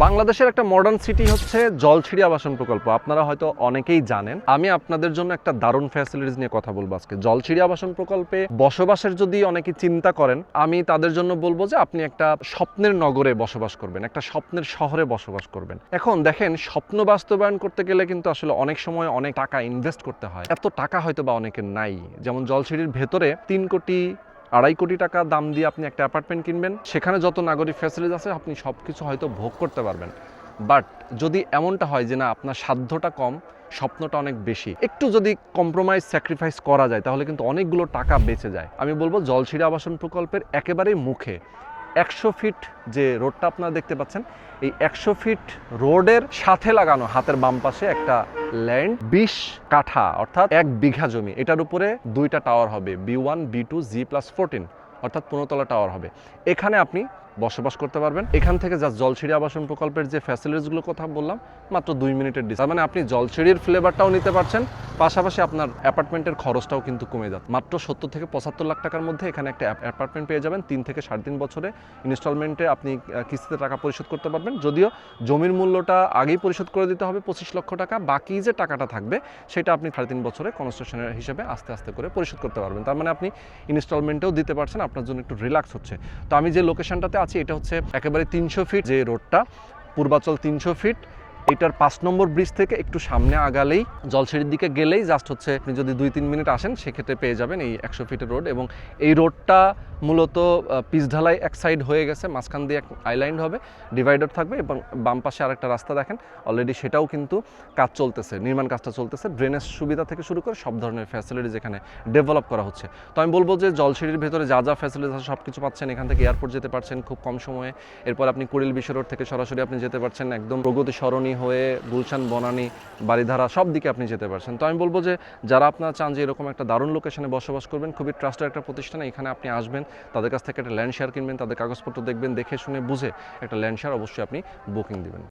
বাংলাদেশের একটা modern city হচ্ছে জলছিড়ি আবাসন প্রকল্প। আপনারা হয়তো অনেকেই জানেন। আমি আপনাদের জন্য একটা দারুণ ফ্যাসিলিটিস নিয়ে কথা বলবো আজকে। জলছিড়ি আবাসন প্রকল্পে বসবাসের যদি অনেকে চিন্তা করেন, আমি তাদের জন্য বলবো যে আপনি একটা স্বপ্নের নগরে বসবাস করবেন, একটা স্বপ্নের শহরে বসবাস করবেন। এখন দেখেন, স্বপ্ন বাস্তবায়ন করতে গেলে কিন্তু আসলে অনেক সময় অনেক টাকা ইনভেস্ট করতে হয়। এত টাকা হয়তো বা অনেকের নাই। যেমন জলছিড়ির ভেতরে 3-2.5 কোটি টাকা দাম দিয়ে আপনি একটা অ্যাপার্টমেন্ট কিনবেন, সেখানে যত নাগরিক ফ্যাসিলিটি আছে আপনি সব কিছু হয়তো ভোগ করতে পারবেন। বাট যদি এমনটা হয় যে না, আপনার সাধ্যটা কম, স্বপ্নটা অনেক বেশি, একটু যদি কম্প্রোমাইজ স্যাক্রিফাইস করা যায় তাহলে কিন্তু অনেকগুলো টাকা বেঁচে যায়। আমি বলবো জলছিড়ি আবাসন প্রকল্পের একেবারেই মুখে 100 ফিট যে রোডটা আপনারা দেখতে পাচ্ছেন, এই 100 ফিট রোডের সাথে লাগানো হাতের বাম পাশে একটা ল্যান্ড, 20 কাঠা অর্থাৎ 1 বিঘা জমি। এটার উপরে 2টা টাওয়ার হবে, B1 B2 G+14 অর্থাৎ 15 তলা টাওয়ার হবে। এখানে আপনি বসবাস করতে পারবেন। এখান থেকে জাস্ট জলছিড়ি আবাসন প্রকল্পের যে ফ্যাসিলিটিসগুলো কথা বললাম, মাত্র 2 মিনিটের ডিস্টেন্স। মানে আপনি জলছিড়ির ফ্লেভারটাও নিতে পারছেন, পাশাপাশি আপনার অ্যাপার্টমেন্টের খরচটাও কিন্তু কমে যাচ্ছে। মাত্র 70-75 লাখ টাকার মধ্যে এখানে একটা অ্যাপার্টমেন্ট পেয়ে যাবেন। 3 থেকে 3.5 বছরে ইনস্টলমেন্টে আপনি কিস্তিতে টাকা পরিশোধ করতে পারবেন। যদিও জমির মূল্যটা আগেই পরিশোধ করে দিতে হবে 25 লক্ষ টাকা, বাকি যে টাকাটা থাকবে সেটা আপনি 3.5 বছরে কনস্ট্রাকশনের হিসেবে আস্তে আস্তে করে পরিশোধ করতে পারবেন। তার মানে আপনি ইনস্টলমেন্টেও দিতে পারছেন, আপনার জন্য একটু রিল্যাক্স হচ্ছে। তো আমি যে লোকেশনটাতে আছি এটা হচ্ছে একেবারে 300 ফিট যে রোডটা, পূর্বাচল 300 ফিট, এটার 5 নম্বর ব্রিজ থেকে একটু সামনে আগালেই, জলছিড়ির দিকে গেলেই জাস্ট হচ্ছে আপনি যদি 2-3 মিনিট আসেন সেক্ষেত্রে পেয়ে যাবেন এই 100 ফিটের রোড। এবং এই রোডটা মূলত পিচ ঢালাই এক সাইড হয়ে গেছে, মাঝখান দিয়ে আইল্যান্ড হবে, ডিভাইডার থাকবে এবং বাম পাশে আরেকটা রাস্তা দেখেন অলরেডি, সেটাও কিন্তু কাজ চলতেছে, নির্মাণ কাজটা চলতেছে। ড্রেনেজ সুবিধা থেকে শুরু করে সব ধরনের ফ্যাসিলিটিস এখানে ডেভেলপ করা হচ্ছে। তো আমি বলবো যে জলছিড়ির ভেতরে যা যা ফ্যাসিলিটিস আছে সব কিছু পাচ্ছেন। এখান থেকে এয়ারপোর্ট যেতে পারছেন খুব কম সময়ে। এরপর আপনি কুড়িল বিশ্ব রোড থেকে সরাসরি আপনি যেতে পারছেন একদম প্রগতি সরণি হয়ে গুলশান, বনানী, বারিধারা সব দিকে আপনি যেতে পারছেন। তো আমি বলবো যে যারা আপনারা চান যে এরকম একটা দারুণ লোকেশনে বসবাস করবেন, খুবই ট্রাস্টেড একটা প্রতিষ্ঠানে, এখানে আপনি আসবেন, তাদের কাছ থেকে একটা ল্যান্ড শেয়ার কিনবেন, তাদের কাগজপত্র দেখবেন, দেখে শুনে বুঝে একটা ল্যান্ড শেয়ার অবশ্যই আপনি বুকিং দিবেন।